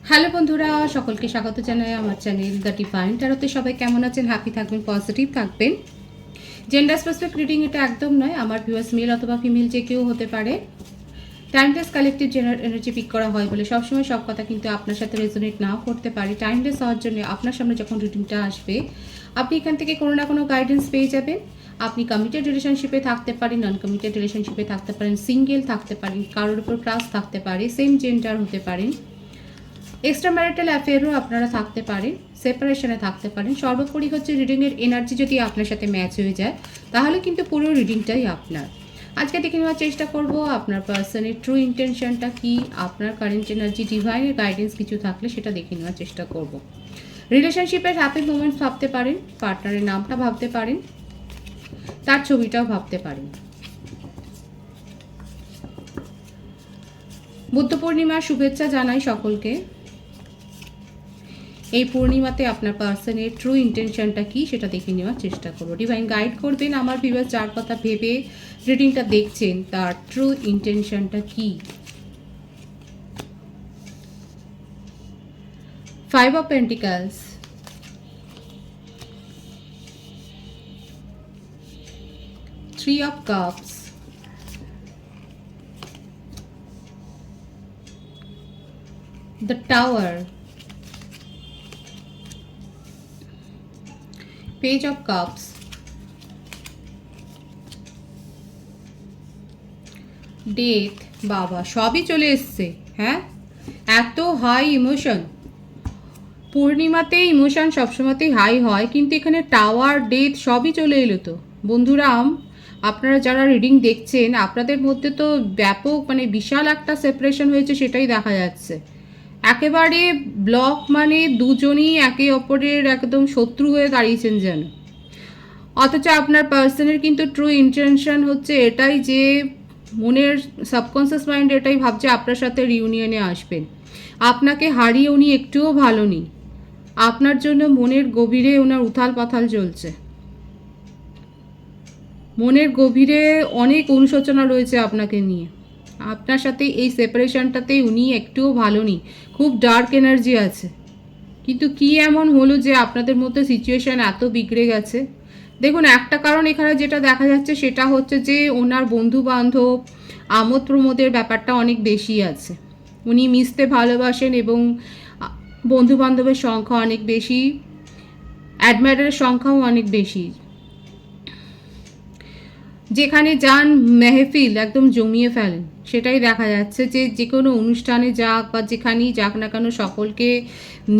Hello বন্ধুরা, সকলকে স্বাগত জানাই আমার চ্যানেল দ্য ডিভাইন ট্যারোতে। সবাই কেমন আছেন? হ্যাপি থাকবেন, পজিটিভ থাকবেন। জেন্ডার স্পেসিফিক রিডিং এটা একদম নয়। আমার ভিউয়ার্স মেল অথবা ফিমেল যে কেউ হতে পারে। Timeless collective general energy peak করা হয় বলে সবসময় সব কথা কিন্তু আপনার সাথে রেজোনেট নাও করতে পারে। টাইমলেস হওয়ার জন্য আপনার সামনে যখন রিডিংটা আসবে, আপনি এখান থেকে কোনো না কোনো গাইডেন্স পেয়ে যাবেন। আপনি কমিটেড রিলেশনশিপে থাকতে পারেন, নন কমিটেড রিলেশনশিপে থাকতে পারেন, সিঙ্গেল থাকতে পারেন, কারোর উপর ক্রাশ থাকতে পারে, সেম জেন্ডার হতে পারেন, এক্সট্রা ম্যারিটাল অ্যাফেয়ারও আপনারা থাকতে পারেন, সেপারেশনে থাকতে পারেন। সর্বোপরি হচ্ছে রিডিংয়ের এনার্জি যদি আপনার সাথে ম্যাচ হয়ে যায় তাহলে কিন্তু পুরো রিডিংটাই আপনার। আজকে দেখে নেওয়ার চেষ্টা করব আপনার পার্সনের ট্রু ইন্টেনশনটা কি, আপনার কারেন্ট এনার্জি, ডিভাইনের গাইডেন্স কিছু থাকলে সেটা দেখে নেওয়ার চেষ্টা করব। রিলেশনশিপের হ্যাপি মোমেন্টস ভাবতে পারেন, পার্টনারের নামটা ভাবতে পারেন, তার ছবিটাও ভাবতে পারেন। বুদ্ধ পূর্ণিমার শুভেচ্ছা জানাই সকলকে। এই পূর্ণিমাতে আপনার পার্সনের ট্রু ইন্টেনশনটা কি সেটা দেখে নেওয়ার চেষ্টা করবো। ডিভাইন গাইড করবেন আমার ভিউয়ার যার কথা ভেবে রিডিংটা দেখছেন, তার ট্রু ইন্টেনশনটা কি। 5 of Pentacles, Three of Cups, the Tower, Page of Cups, death. বাবা, সবই চলে এসছে। হ্যাঁ, এত হাই ইমোশন। পূর্ণিমাতে ইমোশন সবসময়তেই হাই হয়, কিন্তু এখানে টাওয়ার, ডেথ সবই চলে এলো। তো বন্ধুরা, আপনারা যারা রিডিং দেখছেন আপনাদের মধ্যে তো ব্যাপক বিশাল একটা সেপারেশন হয়েছে, সেটাই দেখা যাচ্ছে। একেবারে ব্লক, দুজনই একে অপরের একদম শত্রু হয়ে দাঁড়িয়েছেন যেন। অথচ আপনার পার্সনের কিন্তু ট্রু ইন্টেনশন হচ্ছে এটাই যে মনের সাবকনসিয়াস মাইন্ড এটাই ভাবছে আপনার সাথে রিউনিয়নে আসবেন। আপনাকে হারিয়ে উনি একটুও ভালো নেই। আপনার জন্য মনের গভীরে ওনার উথাল পাথাল চলছে। মনের গভীরে অনেক অনুশোচনা রয়েছে আপনাকে নিয়ে। আপনার সাথে এই সেপারেশনটাতেই উনি একটুও ভালো নেই, খুব ডার্ক এনার্জি আছে। কিন্তু কি এমন হলো যে আপনাদের মধ্যে সিচুয়েশান এত বিগড়ে গেছে? দেখুন, একটা কারণ এখানে যেটা দেখা যাচ্ছে সেটা হচ্ছে যে ওনার বন্ধু বান্ধব, আমোদ প্রমোদের ব্যাপারটা অনেক বেশি আছে। উনি মিশতে ভালোবাসেন এবং বন্ধু বান্ধবের সংখ্যা অনেক বেশি, অ্যাডমায়ারের সংখ্যাও অনেক বেশি। যেখানে যান মেহফিল একদম জমিয়ে ফেলেন, সেটাই দেখা যাচ্ছে। যে কোনো অনুষ্ঠানে যাক বা যেখানেই যাক না কেন, সকলকে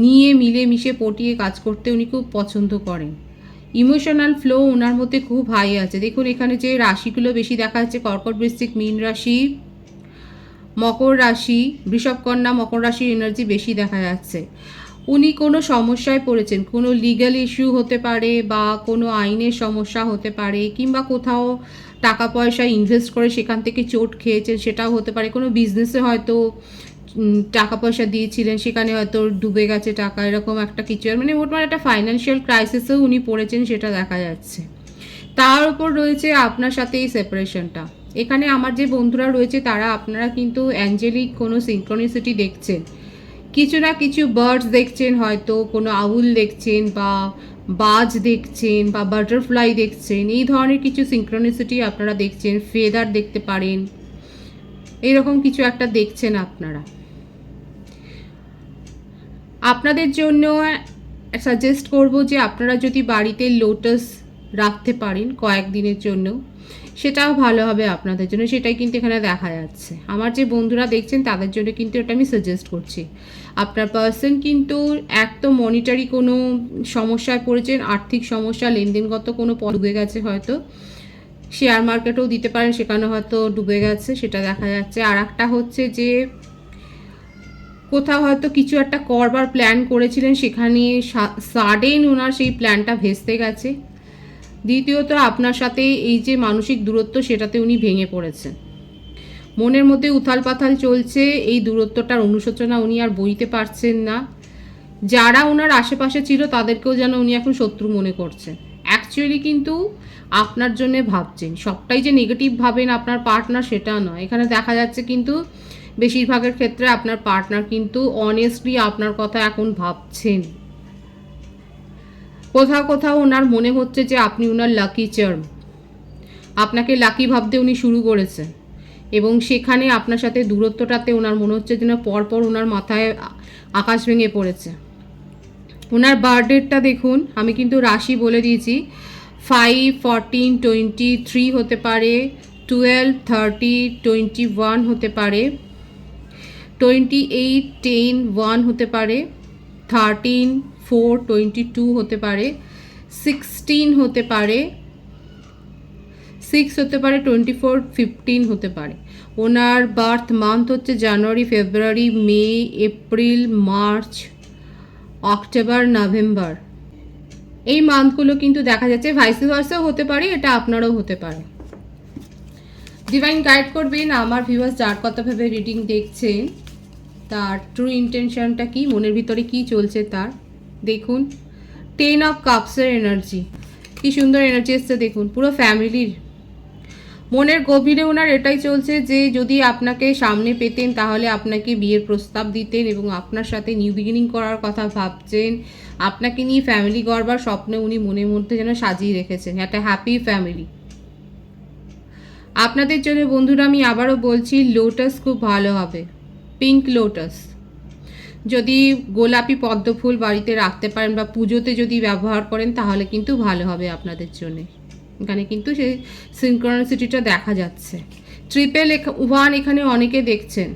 নিয়ে মিলে মিশে পটিয়ে কাজ করতে উনি খুব পছন্দ করেন। ইমোশনাল ফ্লো ওনার মধ্যে খুব হাই আছে। দেখুন এখানে যে রাশিগুলো বেশি দেখা যাচ্ছে, কর্কট, বৃশ্চিক, মীন রাশি, মকর রাশি, বৃষভ, কন্যা, মকর রাশির এনার্জি বেশি দেখা যাচ্ছে। উনি কোনো সমস্যায় পড়েছেন, কোনো লিগ্যাল ইস্যু হতে পারে বা কোনো আইনের সমস্যা হতে পারে, কিংবা কোথাও টাকা পয়সা ইনভেস্ট করে সেখান থেকে চোট খেয়েছেন, সেটাও হতে পারে। কোনো বিজনেসে হয়তো টাকা পয়সা দিয়েছিলেন, সেখানে হয়তো ডুবে গেছে টাকা, এরকম একটা কিছু। মোটমাট একটা ফাইন্যান্সিয়াল ক্রাইসিসেও উনি পড়েছেন, সেটা দেখা যাচ্ছে। তার উপর রয়েছে আপনার সাথে এই সেপারেশনটা। এখানে আমার যে বন্ধুরা রয়েছে তারা, আপনারা কিন্তু অ্যাঞ্জেলিক কোনো সিনক্রনিসিটি দেখছেন, কিছু না কিছু বার্ডস দেখছেন, হয়তো কোনো আউল দেখছেন বা বাজ দেখছেন বা বাটারফ্লাই দেখছেন, এই ধরনের কিছু সিনক্রনিসিটি আপনারা দেখছেন। ফেদার দেখতে পারেন, এরকম কিছু একটা দেখছেন আপনারা। আপনাদের জন্য সাজেস্ট করব যে আপনারা যদি বাড়িতে লোটাস রাখতে পারেন কয়েকদিনের জন্য, সেটাও ভালো হবে আপনাদের জন্য। সেটাই কিন্তু এখানে দেখা যাচ্ছে। আমার যে বন্ধুরা দেখছেন তাদের জন্য কিন্তু এটা আমি সাজেস্ট করছি। আপনার পার্সন কিন্তু এক তো মনিটারি কোনো সমস্যায় পড়েছেন, আর্থিক সমস্যা, লেনদেনগত কোনো ডুবে গেছে, হয়তো শেয়ার মার্কেটেও দিতে পারেন, সেখানে হয়তো ডুবে গেছে, সেটা দেখা যাচ্ছে। আর একটা হচ্ছে যে কোথাও হয়তো কিছু একটা করবার প্ল্যান করেছিলেন, সেখানে সাডেন ওনার সেই প্ল্যানটা ভেস্তে গেছে। দ্বিতীয়ত আপনার সাথে এই যে মানসিক দূরত্ব, সেটাতে উনি ভেঙে পড়েছেন। মনের মধ্যে উথাল পাথাল চলছে, এই দূরত্বটার অনুশোচনা উনি আর বইতে পারছেন না। যারা ওনার আশেপাশে ছিল তাদেরকেও যেন উনি এখন শত্রু মনে করছেন। অ্যাকচুয়ালি কিন্তু আপনার জন্য ভাবছেন। সবটাই যে নেগেটিভ ভাবেন আপনার পার্টনার, সেটা নয়। এখানে দেখা যাচ্ছে কিন্তু বেশিরভাগের ক্ষেত্রে আপনার পার্টনার কিন্তু অনেস্টলি আপনার কথা এখন ভাবছেন। কোথাও কোথাও ওনার মনে হচ্ছে যে আপনি ওনার লাকি চার্ম, আপনাকে লাকি ভাবতে উনি শুরু করেছেন, এবং সেখানে আপনার সাথে দূরত্বটাতে ওনার মনে হচ্ছে যেন পরপর ওনার মাথায় আকাশ ভেঙে পড়েছে। ওনার বার্থডেটটা দেখুন, আমি কিন্তু রাশি বলে দিয়েছি, 5, 14, 23 হতে পারে, 12, 30, 21 হতে পারে, 28, 10, 1 হতে পারে, 13, 4, 22 হতে পারে, 16 হতে পারে, 6 হতে পারে, 24, 15 হতে পারে। ওনার বার্থ মান্থ হচ্ছে জানুয়ারি, ফেব্রুয়ারি, মে, এপ্রিল, মার্চ, অক্টোবর, নভেম্বর। এই মান্থগুলো কিন্তু দেখা যাচ্ছে ভাইস ভার্সাও হতে পারে, এটা আপনারও হতে পারে। ডিভাইন গাইড করবেন আমার ভিউয়ার্স যার কথা ভেবে রিডিং দেখছেন, তার ট্রু ইন্টেনশনটা কি, মনের ভিতরে কি চলছে তার। দেখুন 10 অফ কাপসের এনার্জি, কি সুন্দর এনার্জি এসছে দেখুন, পুরো ফ্যামিলির। মনের গভীরে ওনার এটাই চলছে যে যদি আপনাকে সামনে পেতেন তাহলে আপনাকে বিয়ের প্রস্তাব দিতেন এবং আপনার সাথে নিউ বিগিনিং করার কথা ভাবছেন। আপনাকে নিয়ে ফ্যামিলি গড়বার স্বপ্নে উনি মনের মধ্যে যেন সাজিয়ে রেখেছেন একটা হ্যাপি ফ্যামিলি। আপনাদের জন্য বন্ধুরা আমি আবারও বলছি, লোটাস খুব ভালো হবে, পিঙ্ক লোটাস। যদি গোলাপি পদ্ম ফুল বাড়িতে রাখতে পারেন বা পুজোতে যদি ব্যবহার করেন তাহলে কিন্তু ভালো হবে আপনাদের জন্য। এখানে কিন্তু সেই সিনক্রনিসিটিটা দেখা যাচ্ছে। 111 এখানে অনেকে দেখছেন,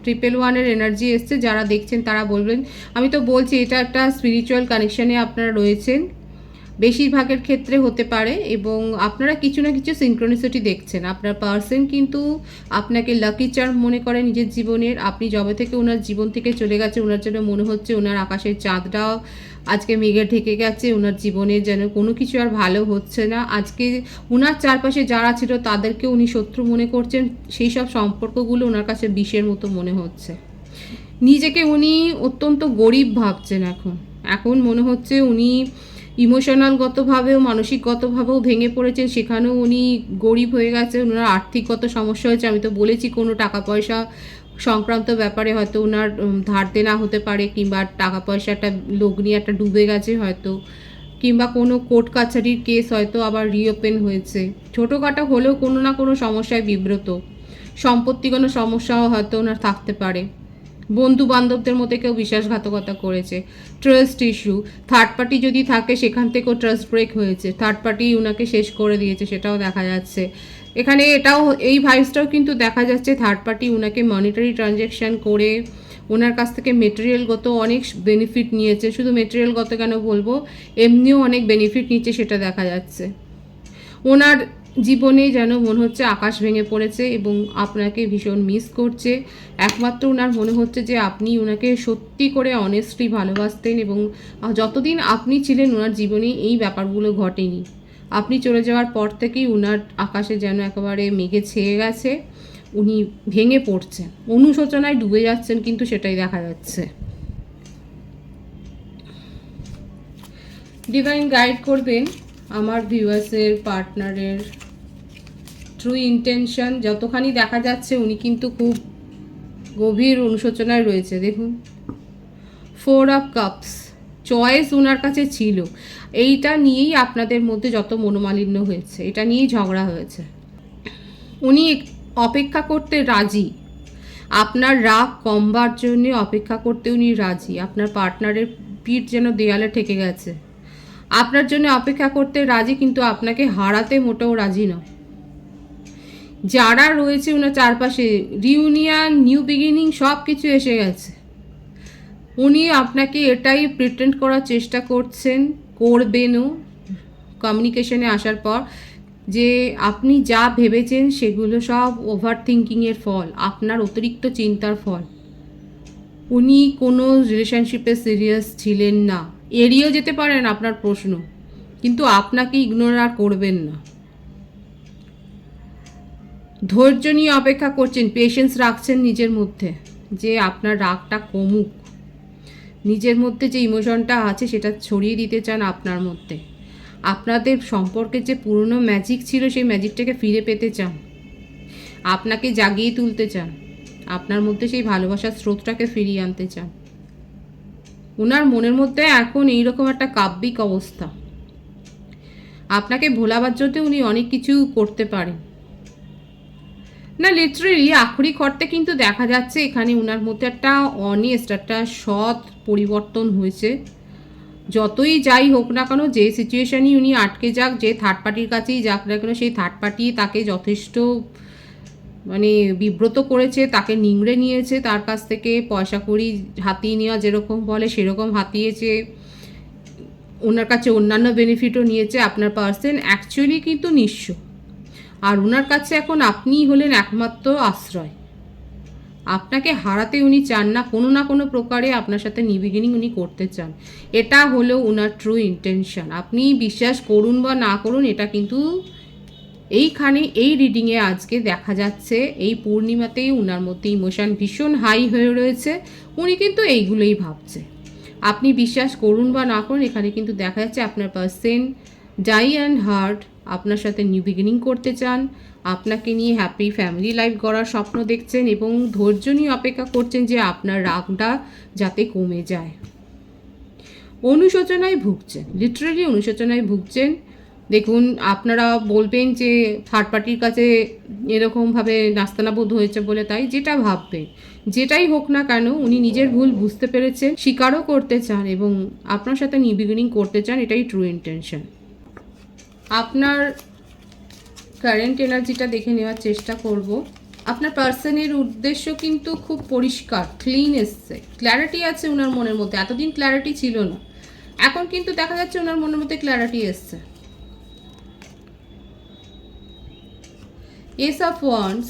111-এর এনার্জি এসছে, যারা দেখছেন তারা বলবেন। আমি তো বলছি এটা একটা স্পিরিচুয়াল কানেকশানে আপনারা রয়েছেন, বেশিরভাগের ক্ষেত্রে হতে পারে, এবং আপনারা কিছু না কিছু সিনক্রনিসিটি দেখছেন। আপনার পার্সন কিন্তু আপনাকে লাকি চার্ম মনে করে নিজের জীবনের। আপনি যবে থেকে ওনার জীবন থেকে চলে গেছে ওনার জন্য মনে হচ্ছে ওনার আকাশের চাঁদটাও আজকে মেঘে ঢেকে গেছে, ওনার জীবনের যেন কোনো কিছু আর ভালো হচ্ছে না। আজকে ওনার চারপাশে যারা ছিল তাদেরকে উনি শত্রু মনে করছেন, সেই সব সম্পর্কগুলো ওনার কাছে বিষের মতো মনে হচ্ছে। নিজেকে উনি অত্যন্ত গরিব ভাবছেন এখন। এখন মনে হচ্ছে উনি ইমোশনালগতভাবেও মানসিকগতভাবেও ভেঙে পড়েছেন, সেখানেও উনি গরিব হয়ে গেছে, ওনার আর্থিকগত সমস্যা হয়েছে। আমি তো বলেছি কোনো টাকা পয়সা সংক্রান্ত ব্যাপারে হয়তো ওনার ধার দেনা হতে পারে, কিংবা টাকা পয়সাটা লগ্নি একটা ডুবে গেছে হয়তো, কিংবা কোনো কোর্ট কাছারির কেস হয়তো আবার রিওপেন হয়েছে। ছোটোখাটো হলেও কোনো না কোনো সমস্যায় বিব্রত, সম্পত্তিগত সমস্যাও হয়তো ওনার থাকতে পারে। বন্ধু বান্ধবদের মধ্যে কেউ বিশ্বাসঘাতকতা করেছে, ট্রাস্ট ইস্যু, থার্ড পার্টি যদি থাকে সেখান থেকেও ট্রাস্ট ব্রেক হয়েছে, থার্ড পার্টি ওনাকে শেষ করে দিয়েছে, সেটাও দেখা যাচ্ছে এখানে। এটাও এই ভাইসটাও কিন্তু দেখা যাচ্ছে, থার্ড পার্টি ওনাকে মনিটারি ট্রানজ্যাকশান করে ওনার কাছ থেকে মেটেরিয়ালগত অনেক বেনিফিট নিয়েছে। শুধু মেটেরিয়ালগত কেন বলবো, এমনিও অনেক বেনিফিট নিচ্ছে, সেটা দেখা যাচ্ছে। ওনার জীবনে যেন মনে হচ্ছে আকাশ ভেঙে পড়েছে এবং আপনাকে ভীষণ মিস করছে। একমাত্র ওনার মনে হচ্ছে যে আপনি ওনাকে সত্যি করে অনেস্টলি ভালোবাসতেন, এবং যতদিন আপনি ছিলেন ওনার জীবনে এই ব্যাপারগুলো ঘটেনি। আপনি চলে যাওয়ার পর থেকেই ওনার আকাশে যেন একেবারে মেঘে ছেয়ে গেছে, উনি ভেঙে পড়ছেন, অনুশোচনায় ডুবে যাচ্ছেন, কিন্তু সেটাই দেখা যাচ্ছে। ডিভাইন গাইড করবেন আমার ভিউয়ার্সের পার্টনারের ট্রু ইন্টেনশন। যতখানি দেখা যাচ্ছে উনি কিন্তু খুব গভীর অনুশোচনায় রয়েছে। দেখুন 4 অফ কাপস, চয়েস ওনার কাছে ছিল। এইটা নিয়েই আপনাদের মধ্যে যত মনোমালিন্য হয়েছে, এটা নিয়েই ঝগড়া হয়েছে। উনি অপেক্ষা করতে রাজি, আপনার রাগ কমবার জন্য অপেক্ষা করতে উনি রাজি। আপনার পার্টনারের পিঠ যেন দেয়ালে ঠেকে গেছে, আপনার জন্য অপেক্ষা করতে রাজি, কিন্তু আপনাকে হারাতে মোটেও রাজি নয়। যারা রয়েছে ওনার চারপাশে, রিউনিয়ন, নিউ বিগিনিং সব কিছু এসে গেছে। উনি আপনাকে এটাই প্রিটেন্ড করার চেষ্টা করছেন, করবেনও কমিউনিকেশনে আসার পর, যে আপনি যা ভেবেছেন সেগুলো সব ওভার থিঙ্কিংয়ের ফল, আপনার অতিরিক্ত চিন্তার ফল। উনি কোনো রিলেশনশিপে সিরিয়াস ছিলেন না। এড়িয়েও যেতে পারেন আপনার প্রশ্ন, কিন্তু আপনাকে ইগনোর আর করবেন না। ধৈর্য নিয়ে অপেক্ষা করছেন, পেশেন্স রাখছেন নিজের মধ্যে, যে আপনার রাগটা কমুক। নিজের মধ্যে যে ইমোশনটা আছে সেটা ছড়িয়ে দিতে চান আপনার মধ্যে। আপনাদের সম্পর্কে যে পুরনো ম্যাজিক ছিল সেই ম্যাজিকটাকে ফিরে পেতে চান, আপনাকে জাগিয়ে তুলতে চান। আপনার মধ্যে সেই ভালোবাসার স্রোতটাকে ফিরিয়ে আনতে চান। ওনার মনের মধ্যে এখন এইরকম একটা কাব্যিক অবস্থা, আপনাকে ভোলাবার জন্য উনি অনেক কিছু করতে পারেন না। লিটারেলি আক্ষরিক অর্থে কিন্তু দেখা যাচ্ছে এখানে ওনার মধ্যে একটা অনেস্ট, একটা সৎ পরিবর্তন হয়েছে। যতই যাই হোক না কেন, যে সিচুয়েশানই উনি আটকে যাক, যে থার্ড পার্টির কাছেই যাক না কেন, সেই থার্ড পার্টি তাকে যথেষ্ট মানে বিব্রত করেছে, তাকে নিংড়ে নিয়েছে, তার কাছ থেকে পয়সা কড়ি হাতিয়ে নেওয়া যেরকম বলে সেরকম হাতিয়েছে, ওনার কাছে অন্যান্য বেনিফিটও নিয়েছে। আপনার পার্সন অ্যাকচুয়ালি কিন্তু নিঃস্ব, আর ওনার কাছে এখন আপনিই হলেন একমাত্র আশ্রয়। আপনাকে হারাতে উনি চান না, কোনো প্রকারে আপনার সাথে নিউ বিগিনিং উনি করতে চান। এটা হলো ওনার ট্রু ইন্টেনশন। আপনি বিশ্বাস করুন বা না করুন, এটা কিন্তু এইখানে এই রিডিংয়ে আজকে দেখা যাচ্ছে। এই পূর্ণিমাতেই ওনার মধ্যে ইমোশন ভীষণ হাই হয়ে রয়েছে, উনি কিন্তু এইগুলোই ভাবছে। আপনি বিশ্বাস করুন বা না করুন, এখানে কিন্তু দেখা যাচ্ছে আপনার পার্সন ডাই অ্যান্ড হার্ট আপনার সাথে নিউ বিগিনিং করতে চান, আপনাকে নিয়ে হ্যাপি ফ্যামিলি লাইফ গড়ার স্বপ্ন দেখছেন এবং ধৈর্য নিয়ে অপেক্ষা করছেন যে আপনার রাগটা যাতে কমে যায়। অনুশোচনায় ভুগছেন, লিটারেলি অনুশোচনায় ভুগছেন। দেখুন, আপনারা বলবেন যে থার্ড পার্টির কাছে এরকমভাবে নাস্তানাবোধ হয়েছে বলে, তাই যেটা ভাববেন, যেটাই হোক না কেন, উনি নিজের ভুল বুঝতে পেরেছেন, স্বীকারও করতে চান এবং আপনার সাথে নিউ বিগিনিং করতে চান। এটাই ট্রু ইন্টেনশন। আপনার কারেন্ট এনার্জিটা দেখে নেওয়ার চেষ্টা করব। আপনার পার্সনের উদ্দেশ্য কিন্তু খুব পরিষ্কার, ক্লিন এসছে, ক্ল্যারিটি আছে ওনার মনের মধ্যে। এতদিন ক্ল্যারিটি ছিল না, এখন কিন্তু দেখা যাচ্ছে ওনার মনের মধ্যে ক্ল্যারিটি এসছে। এস অফ ওয়ান্স,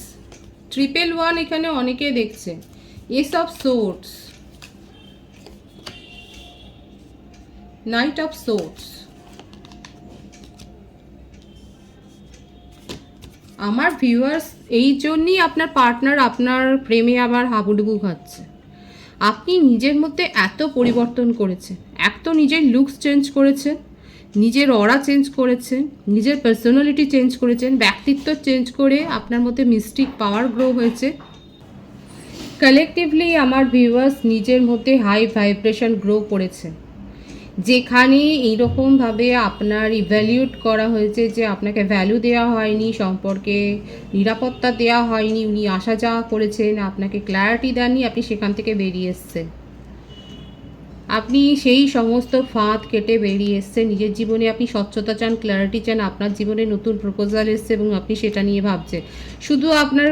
111 এখানে অনেকে দেখছে। S of swords, night of swords. আমার ভিউয়ার্স, এই জন্যই আপনার পার্টনার আপনার প্রেমে আবার হাবুডুবু খাচ্ছে। আপনি নিজের মধ্যে এত পরিবর্তন করেছেন, এত নিজের লুকস চেঞ্জ করেছেন, নিজের অরা চেঞ্জ করেছেন, নিজের পার্সোনালিটি চেঞ্জ করেছেন, ব্যক্তিত্ব চেঞ্জ করে আপনার মধ্যে মিস্টিক পাওয়ার গ্রো হয়েছে। কালেকটিভলি আমার ভিউয়ার্স নিজের মধ্যে হাই ভাইব্রেশন গ্রো করেছে, যেখানে এইরকমভাবে আপনার ইভ্যালিউট করা হয়েছে যে আপনাকে ভ্যালু দেওয়া হয়নি, সম্পর্কে নিরাপত্তা দেওয়া হয়নি, উনি আসা যাওয়া করেছেন, আপনাকে ক্ল্যারিটি দেননি, আপনি সেখান থেকে বেরিয়ে এসছেন। আপনি সেই সমস্ত ফাঁদ কেটে বেরিয়ে এসছেন। নিজের জীবনে আপনি স্বচ্ছতা চান, ক্ল্যারিটি চান, আপনার জীবনে নতুন প্রপোজাল এসছে এবং আপনি সেটা নিয়ে ভাবছেন। শুধু আপনার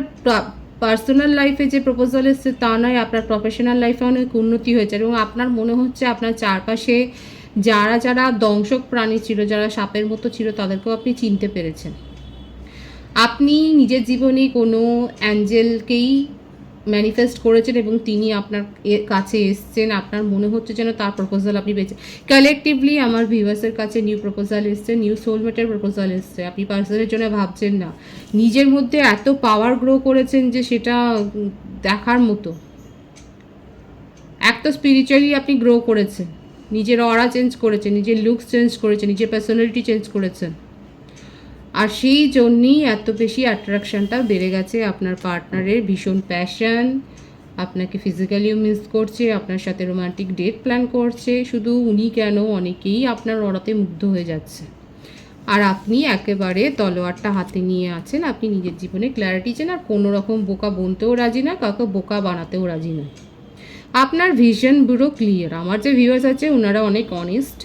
পার্সোনাল লাইফে যে প্রপোজাল এসছে তা নয়, আপনার প্রফেশনাল লাইফে অনেক উন্নতি হয়েছে এবং আপনার মনে হচ্ছে আপনার চারপাশে যারা দংশক প্রাণী ছিল, যারা সাপের মতো ছিল, তাদেরকেও আপনি চিনতে পেরেছেন। আপনি নিজের জীবনে কোনো অ্যাঞ্জেলকেই ম্যানিফেস্ট করেছেন এবং তিনি আপনার কাছে এসছেন। আপনার মনে হচ্ছে যেন তার প্রপোজাল আপনি পেয়েছেন। কালেকটিভলি আমার ভিউয়ার্সের কাছে নিউ প্রপোজাল এসছে, নিউ সোলমেটের প্রপোজাল এসছে। আপনি পার্সনের জন্য ভাবছেন না, নিজের মধ্যে এত পাওয়ার গ্রো করেছেন যে সেটা দেখার মতো। এক তো স্পিরিচুয়ালি আপনি গ্রো করেছেন, নিজের অরা চেঞ্জ করেছেন, নিজের লুকস চেঞ্জ করেছেন, নিজের পার্সোনালিটি চেঞ্জ করেছেন, আর সেই জন্যই এত বেশি অ্যাট্রাকশানটা বেড়ে গেছে। আপনার পার্টনারের ভীষণ প্যাশন, আপনাকে ফিজিক্যালিও মিস করছে, আপনার সাথে রোমান্টিক ডেট প্ল্যান করছে। শুধু উনি কেন, অনেকেই আপনার অরাতে মুগ্ধ হয়ে যাচ্ছে। আর আপনি একেবারে তলোয়ারটা হাতে নিয়ে আছেন। আপনি নিজের জীবনে ক্ল্যারিটি চান, আর কোনো রকম বোকা বনতেও রাজি না, কাউকে বোকা বানাতেও রাজি না। আপনার ভিশন পুরো ক্লিয়ার। আমার যে ভিউয়ার্স আছে ওনারা অনেক অনেস্ট।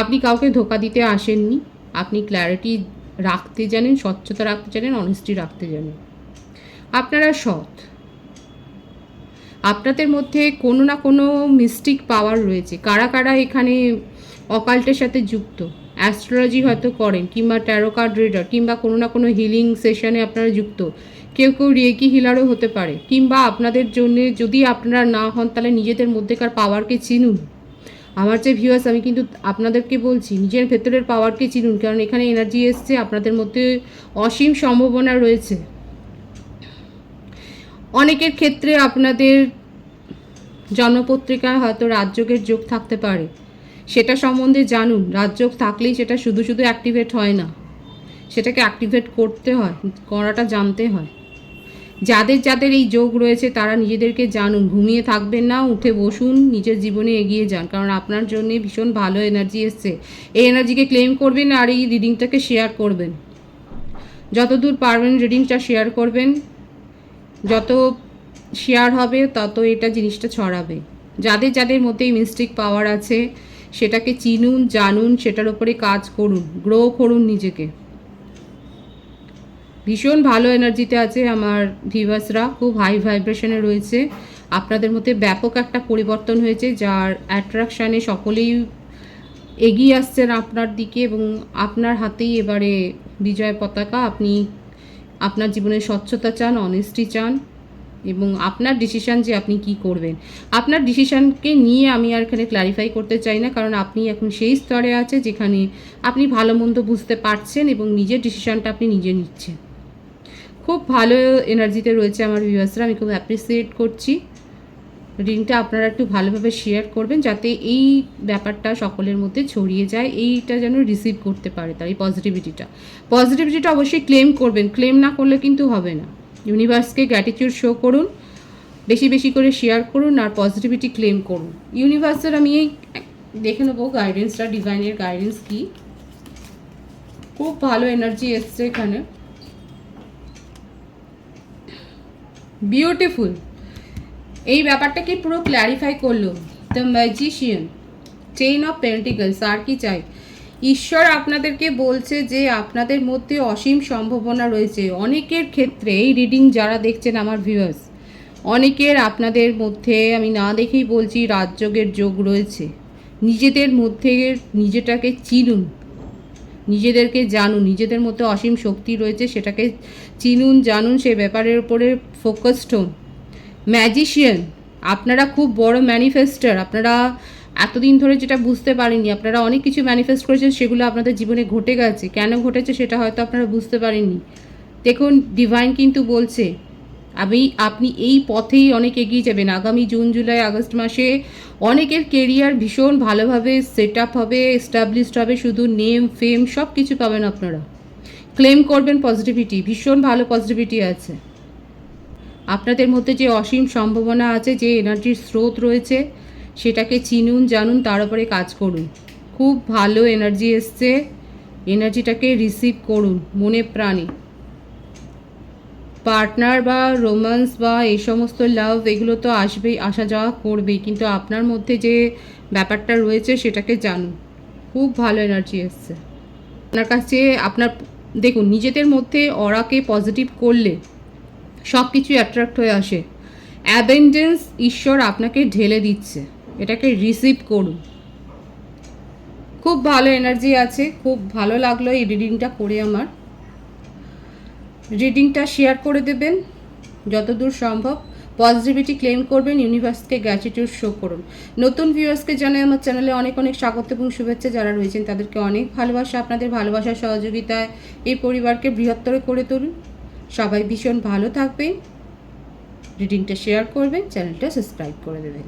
আপনি কাউকে ধোকা দিতে আসেননি, আপনি ক্ল্যারিটি রাখতে জানেন, স্বচ্ছতা রাখতে জানেন, অনেস্টি রাখতে জানেন। আপনারা সৎ, আপনাদের মধ্যে কোনো না কোনো মিস্টিক পাওয়ার রয়েছে। কারা কারা এখানে অকাল্টের সাথে যুক্ত, অ্যাস্ট্রোলজি হয়তো করেন, কিংবা ট্যারো কার্ড রিডার, কিংবা কোনো না কোনো হিলিং সেশনে আপনারা যুক্ত। কেউ রিয়েকি হিলারও হতে পারে। কিংবা আপনাদের জন্য যদি আপনারা না হন, তাহলে নিজেদের মধ্যেকার পাওয়ারকে চিনুন। আমার যে ভিউয়ার্স, আমি কিন্তু আপনাদেরকে বলছি নিজের ভেতরের পাওয়ারকে চিনুন, কারণ এখানে এনার্জি এসছে, আপনাদের মধ্যে অসীম সম্ভাবনা রয়েছে। অনেকের ক্ষেত্রে আপনাদের জন্মপত্রিকায় হয়তো রাজযোগের যোগ থাকতে পারে, সেটা সম্বন্ধে জানুন। রাজযোগ থাকলেই সেটা শুধু অ্যাক্টিভেট হয় না, সেটাকে অ্যাক্টিভেট করতে হয়, করাটা জানতে হয়। যাদের যাদের এই যোগ রয়েছে তারা নিজেদেরকে জানুন, ঘুমিয়ে থাকবেন না, উঠে বসুন, নিজের জীবনে এগিয়ে যান, কারণ আপনার জন্য ভীষণ ভালো এনার্জি এসছে। এই এনার্জিকে ক্লেম করবেন আর এই রিডিংটাকে শেয়ার করবেন, যতদূর পারবেন রিডিংটা শেয়ার করবেন। যত শেয়ার হবে তত এটা জিনিসটা ছড়াবে। যাদের যাদের মধ্যে এই মিস্টিক পাওয়ার আছে সেটাকে চিনুন, জানুন, সেটার উপরে কাজ করুন, গ্রো করুন নিজেকে। ভীষণ ভালো এনার্জিতে আছে আমার ভিউয়ার্সরা, খুব হাই ভাইব্রেশনে রয়েছে। আপনাদের মধ্যে ব্যাপক একটা পরিবর্তন হয়েছে, যার অ্যাট্রাকশানে সকলেই এগিয়ে আসছেন আপনার দিকে এবং আপনার হাতেই এবারে বিজয় পতাকা। আপনি আপনার জীবনে স্বচ্ছতা চান, অনেস্টি চান এবং আপনার ডিসিশান যে আপনি কি করবেন। আপনার ডিসিশানকে নিয়ে আমি আর এখানে ক্লারিফাই করতে চাই না, কারণ আপনি এখন সেই স্তরে আছে যেখানে আপনি ভালো মন্দ বুঝতে পারছেন এবং নিজের ডিসিশানটা আপনি নিজে নিচ্ছেন। খুব ভালো এনার্জিতে রয়েছে আমার ভিউয়ার্সরা, আমি খুব অ্যাপ্রিসিয়েট করছি। রিডিংটা আপনারা একটু ভালোভাবে শেয়ার করবেন যাতে এই ব্যাপারটা সকলের মধ্যে ছড়িয়ে যায়, এইটা যেন রিসিভ করতে পারে তার এই পজিটিভিটিটা অবশ্যই ক্লেম করবেন, ক্লেম না করলে কিন্তু হবে না। ইউনিভার্সকে গ্র্যাটিটিউড শো করুন, বেশি বেশি করে শেয়ার করুন আর পজিটিভিটি ক্লেম করুন। ইউনিভার্সের আমি এই দেখে নেবো গাইডেন্সটা, ডিভাইনের গাইডেন্স কি। খুব ভালো এনার্জি এসছে এখানে, বিউটিফুল। এই ব্যাপারটাকে পুরো ক্ল্যারিফাই করলো। The magician, 10 of pentacles. আর কি চাই? ঈশ্বর আপনাদেরকে বলছে যে আপনাদের মধ্যে অসীম সম্ভাবনা রয়েছে। অনেকের ক্ষেত্রে এই রিডিং যারা দেখছেন আমার ভিউয়ার্স, অনেকের আপনাদের মধ্যে আমি না দেখেই বলছি রাজযোগের যোগ রয়েছে। নিজেদের মধ্যে নিজেটাকে চিনুন, নিজেদেরকে জানুন, নিজেদের মধ্যে অসীম শক্তি রয়েছে, সেটাকে চিনুন, জানুন, সে ব্যাপারের উপরে ফোকাসড হন। ম্যাজিশিয়ান, আপনারা খুব বড় ম্যানিফেস্টার। আপনারা এতদিন ধরে যেটা বুঝতে পারেননি, আপনারা অনেক কিছু ম্যানিফেস্ট করেছেন, সেগুলো আপনাদের জীবনে ঘটে গেছে। কেন ঘটেছে সেটা হয়তো আপনারা বুঝতে পারেননি। দেখুন, ডিভাইন কিন্তু বলছে আপনি এই পথেই অনেক এগিয়ে যাবেন। আগামী জুন, জুলাই, আগস্ট মাসে অনেকের কেরিয়ার ভীষণ ভালোভাবে সেট আপ হবে, এস্টাবলিশড হবে, শুধু নেম ফেম সব কিছু পাবেন আপনারা। ক্লেম করবেন পজিটিভিটি, ভীষণ ভালো পজিটিভিটি আছে আপনাদের মধ্যে। যে অসীম সম্ভাবনা আছে, যে এনার্জির স্রোত রয়েছে, সেটাকে চিনুন, জানুন, তার উপরে কাজ করুন। খুব ভালো এনার্জি এসছে, এনার্জিটাকে রিসিভ করুন মনে প্রাণে। পার্টনার বা রোম্যান্স বা এই সমস্ত লাভ, এগুলো তো আসবেই, আসা যাওয়া করবেই, কিন্তু আপনার মধ্যে যে ব্যাপারটা রয়েছে সেটাকে জানুন। খুব ভালো এনার্জি এসছে আপনার কাছে। আপনার দেখুন, নিজেদের মধ্যে অরাকে পজিটিভ করলে সব কিছু অ্যাট্রাক্ট হয়ে আসে। অ্যাবেন্ডেন্স ঈশ্বর আপনাকে ঢেলে দিচ্ছে, এটাকে রিসিভ করুন। খুব ভালো এনার্জি আছে, খুব ভালো লাগলো এই রিডিংটা করে। আমার রিডিংটা শেয়ার করে দেবেন যতদূর সম্ভব, পজিটিভিটি ক্লেম করবেন, ইউনিভার্সকে গ্র্যাটিটিউড শো করুন। নতুন ভিউয়ার্সকে জানাই আমার চ্যানেলে অনেক অনেক স্বাগত এবং শুভেচ্ছা। যারা রয়েছেন তাদেরকে অনেক ভালোবাসা। আপনাদের ভালোবাসার সহযোগিতায় এই পরিবারকে বৃহত্তর করে তুলুন। সবাই ভীষণ ভালো থাকবেন, রিডিংটা শেয়ার করবেন, চ্যানেলটা সাবস্ক্রাইব করে দেবেন।